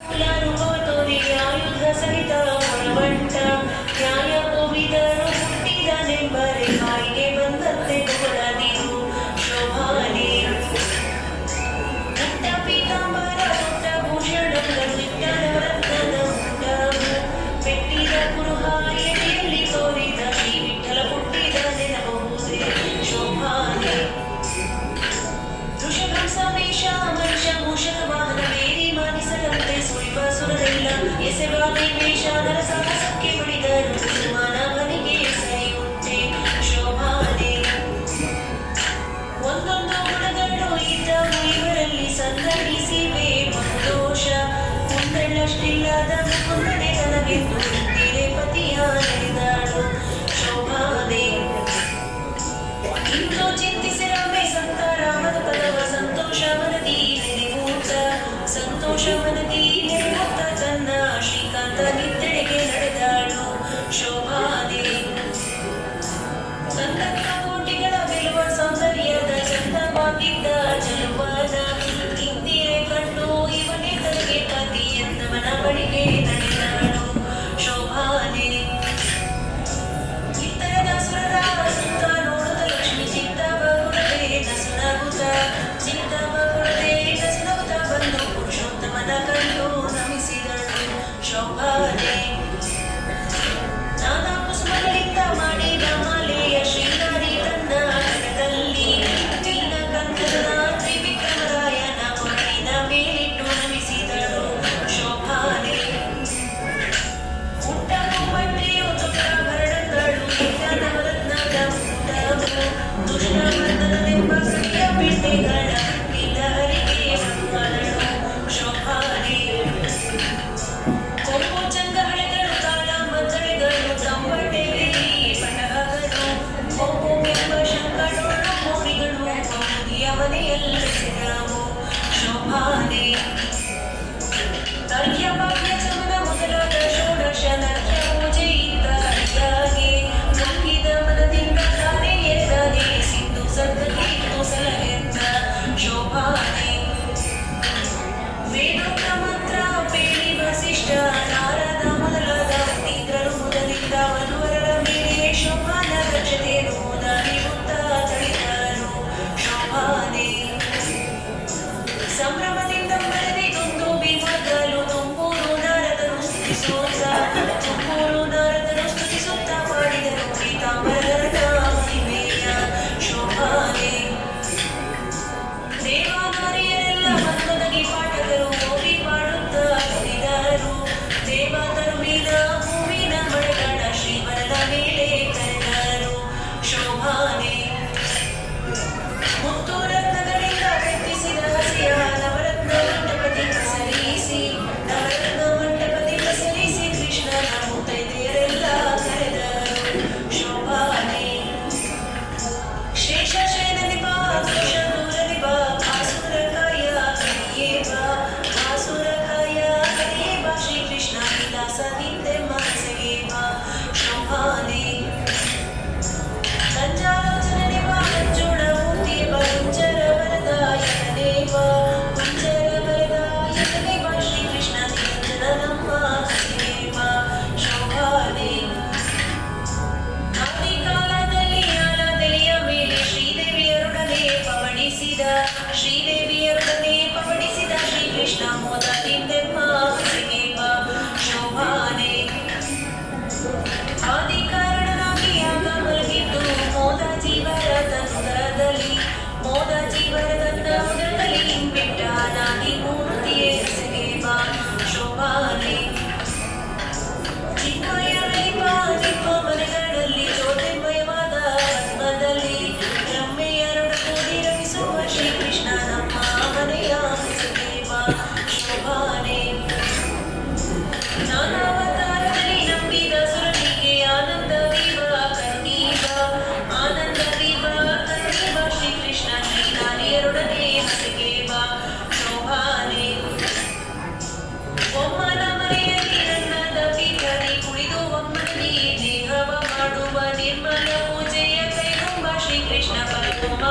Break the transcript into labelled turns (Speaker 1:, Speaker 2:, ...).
Speaker 1: ಅನುಭವ ತೋರಿಗೆ ಆಯುಧ ಸಹಿತ ಒಳವಂಟ ನ್ಯಾಯ ಕೋವಿದರು ಹುಟ್ಟಿದನೆಂಬರೆ ಬಾಯಿಗೆ ಬಂದಂತೆ ಕೊಡದಿರು ಶೋಭಾನೆ ಪುಟ್ಟ ಪೀತಾಂಬರ ಪುಟ್ಟ ಭೂಷಣಗಳು ಇಟ್ಟರ ರತ್ನದ ಪುಟ್ಟವು ಪೆಟ್ಟಿದ ಕುರುಹಾರಿಯಲ್ಲಿ ತೋರಿದ ಶ್ರೀ ವಿಠಲ ಹುಟ್ಟಿದ ನೆನಬಹುದೇ ಶೋಭಾನೆ ಋಷಭಂ ಸಮೇಶ ಮನುಷ್ಯ ಮೂಷಕ ವಾಹನ ಬೇರಿ ಮಾನಿಸದಂತೆ ಸುಳಿವ ಸುರರೆಲ್ಲ ಎಸೆವ ನಿವೇಶ ನರ ಸಾಹಸಕ್ಕೆ ಬಡಿದರು ಸುಮಾನ ಮನೆಗೆ ಸರಿ ಉಂಟೆ ಶೋಭಾನೆ ಒಂದೊಂದು ಗುಣಗಳು ಇದ್ದವು ಇವರಲ್ಲಿ ಸಂಗಡಿಸಿವೆ ಬಹುದೋಷ ಮುಂದಳ್ಳಷ್ಟಿಲ್ಲದ ಮುನ್ನಡೆ ತನಗೆಂದು ಹಿಂದಿರೆ ಪತಿಯ ನಡೆದಾಳು ಶೋಭಾನೆ ಇಂದು ಚಿಂತಿಸಿರಮೆ ಸಂತ ರಾಮನ ಪದವ ಸಂತೋಷ ಮನದಿ ನೆನೆವೂತ ಸಂತೋಷ ಮನದಿ ನೆನೆವೂತ ತನ್ನ ಶ್ರೀಕಾಂತ ನಿತ್ತೆಡೆಗೆ ನಡೆದಾಳು ಶೋಭಾನೆ ಸಂತಕ್ಕ ಕೋಟಿಗಳ ಗೆಲುವ ಸೌಂದರ್ಯದ ಚಂದವಾಗಿದ್ದ ಜಲುವಾದ ಇಂದಿರೆ ಕಂಡು ಇವನೇ ತನಗೆ ಪತಿ ಎಂದವನ ಬಳಿಗೆ ನಡೆದಾಳು ಶೋಭಾನೆ ಇತ್ತರದ ಸುರರ ಸುತ್ತ ನೋಡುತ್ತ ಲಕ್ಷ್ಮಿ ಚಿತ್ತವ ಕೊಡದೆ ನಸುನಗುತ್ತ ಚಿತ್ತವ ಕೊಡದೆ ನಸುನಗುತ್ತ ಬಂದು ಪುರುಷೋತ್ತಮನ ಕಂಡು ನಮಿಸಿದಳು ಶೋಭಾನೆ ನಾನಾ ಕುಸುಮಗಳಿಂದ ಮಾಡಿದ ಮಾಲೆಯ ಶ್ರೀನಾರಿ ತನ್ನ ಕರದಲ್ಲಿ ನಿನ್ನ ಕಂದನ ತ್ರಿವಿಕ್ರಮರಾಯನ ಕೊರಳಿನ ಮೇಲಿಟ್ಟು ನಮಿಸಿದಳು ಶೋಭಾನೆ ಪುಟ್ಟ ಕುಮ್ಮಂತ್ರಿಯು ತೊಟ್ಟ ಭರಣಗಳು ಇದ್ದ ನವರತ್ನದ ಪುಟ್ಟವು ದುಷ್ಟ ಬಂಧನವೆಂಬ ಸತ್ಯ ಪೆಟ್ಟೆಗಳ ಇಲ್ಲರಿಗೆ ಮಕ್ಕಳಳು ಶೋಭಾನೆ ಕೊಂಬು ಚಂಗಹಳೆಗಳು ತಾಳ ಮದ್ದಳೆಗಳು ತಂಬಟೆಯಲ್ಲಿ ಪಟಹಗಳು ಕೊಂಬು ಎಂಬ ಶಂಕಡೋಳು ಮೋಡಿಗಳು ಬಹುದಿಯ ಮನೆಯಲ್ಲೆಸೆದವು ಶೋಭಾನೆ ಅರ್ಘ್ಯ ಭಾಗ್ಯ ಚಮನ ಮೊದಲಾದ ಷೋಡಶ ನರ್ಘ್ಯ ಪೂಜೆಯಿಂದ ಹರಿಯಾಗೆ ನುಂಗಿದ ಮನದಿಂದ ತಾನೇ ಎದ್ದಾನೆ ಸಿಂಧು ಸಂತತಿತ್ತು ಸಲಹೆಂದ ಶೋಭಾನೆ ವೇದೋಕ್ತ ಮಂತ್ರ ಪೇಳಿ ವಸಿಷ್ಠ ನಾರದ ಮೊದಲಾದ ಮುನೀಂದ್ರರು ಮೊದಲಿದ್ದ ವಧುವರರ ಮೇಲೆ ಶೋಭಾನ ರಕ್ಷತೆಯನ್ನು ದಾರಿಯುತ್ತ ತಳಿದರು ಶೋಭಾನೆ ಸಂಭ್ರಮದಿಂದ ಮರದಿಗೊಂದು ಬಿಮಗಲು ತುಂಬೂರು ನಾರದರು ಸ್ತುತಿಸೋತ ತುಂಬೂರು ನಾರದರು ಸ್ತುತಿಸುತ್ತ ಮಾಡಿದರು ಪೀತಾಂಬರದ ಮಹಿಮೆಯ ಶೋಭಾನೆ ದೇವಾನಾರಿಯರೆಲ್ಲ ಮನ್ಮದಗಿ ಪಾಠಕರು ಓದಿ ಪಾಡುತ್ತ ಕುಣಿದರು ದೇವಾತರುಳಿದ ಹೂವಿನ ಮಳೆಗಳ ಶ್ರೀವರನ ಮೇಲೆ ಕರೆದರು ಶೋಭಾನೆ ಮುತ್ತು ರತ್ನಗಳಿಂದ ಕಟ್ಟಿಸಿದ ಹಸಿಯ ನವರತ್ನ ಮಂಟಪದಿ ಸರಿಸಿ ನವರತ್ನ ಮಂಟಪದಿ ಸರಿಸಿ ಕೃಷ್ಣನ ಮುತ್ತೈದೆಯರೆಲ್ಲ ಕರೆದರು ಶೋಭಾನೆ ಶೇಷಶಯನನಿ ಬಾ ದೋಷ ದೂರನಿ ಬಾ ಆಸುರ ಕಾಯ ಹರಿಯೇ ಬಾ ಆಸುರ ಕಾಯ ಹರಿಯೇ ಬಾ ಶ್ರೀಕೃಷ್ಣ ವಿಲಾಸ ನಿಂದೆ ಮನಸ್ಸಿಗೆ ಬಾ ಶೋಭಾನೆ ಸಂಜಾಲೋಚನೆ ಬಾ ಮಂಜುಳ ಮೂರ್ತಿ ಬಾ ಕುಂಜರ ವರದಾಯಕನೇ ಬಾ ಕುಂಜರ ವರದಾಯಕನೇ ಬಾ ಶ್ರೀಕೃಷ್ಣ ನಿರಂಜನ ನಮ್ಮ ಹಸಿರೇ ಬಾ ಶೋಭಾನೆ ಆದಿ ಕಾಲದಲ್ಲಿ ಆಲದೆಲೆಯ ಮೇಲೆ ಶ್ರೀದೇವಿಯರೊಡನೆ ಪವಡಿಸಿದ ಶ್ರೀಕೃಷ್ಣ ಮೋದದಿಂದೆಮ್ಮ ಹಸಿಗೆ ಬಾ ಶೋಭಾನೆ ಆದಿ ಕಾರಣನಾಗಿ ಆಗ ಮಲಗಿದ್ದು ಮೋದ ಜೀವರ ತನುದರದಲ್ಲಿ ಮೋದ ಜೀವರ ತನ್ನ ಉದರದಲ್ಲಿ ಬಿಟ್ಟ ನಾಗಿ ಮೂರ್ತಿಯೇ ಹಸಿಗೆ ಬಾ ಶೋಭಾನೆ ಚಿನ್ಮಯದಲ್ಲಿ ಬಾ ನಿಮ್ಮ ಮನೆಗಳಲ್ಲಿ ಜ್ಯೋತಿರ್ಮಯವಾದ ಪದ್ಮದಲ್ಲಿ ರಮ್ಮೆಯರೊಡಗೂಡಿ ರಮಿಸುವ ಶ್ರೀಕೃಷ್ಣ ನಮ್ಮ ಮನೆಯ ಹಸಿಗೆ ಬಾ ಶೋಭಾನೆ ನಾನಾವತಾರದಲ್ಲಿ ನಂಬಿದ ಸುರನಿಗೆ ಆನಂದ ದೀಪ ಕರುಣೀವ ಆನಂದ ದೀಪ ಕರುಣೀವ ಶ್ರೀಕೃಷ್ಣ ಶ್ರೀನಾರಿಯರೊಡನೆ ಹಸಿಗೆ ಬಾ ಶೋಭಾನೆ ಒಮ್ಮನ ಮನೆಯಲ್ಲಿ ನನ್ನದ ಪೀಠದಿ ಕುಳಿದು ಒಮ್ಮನಿ ದೇಹವ ಮಾಡುವ ನಿರ್ಮಲ ಪೂಜೆಯ ಕೈಗೊಂಬ ಶ್ರೀಕೃಷ್ಣ ಪರಿಕೊಂಬ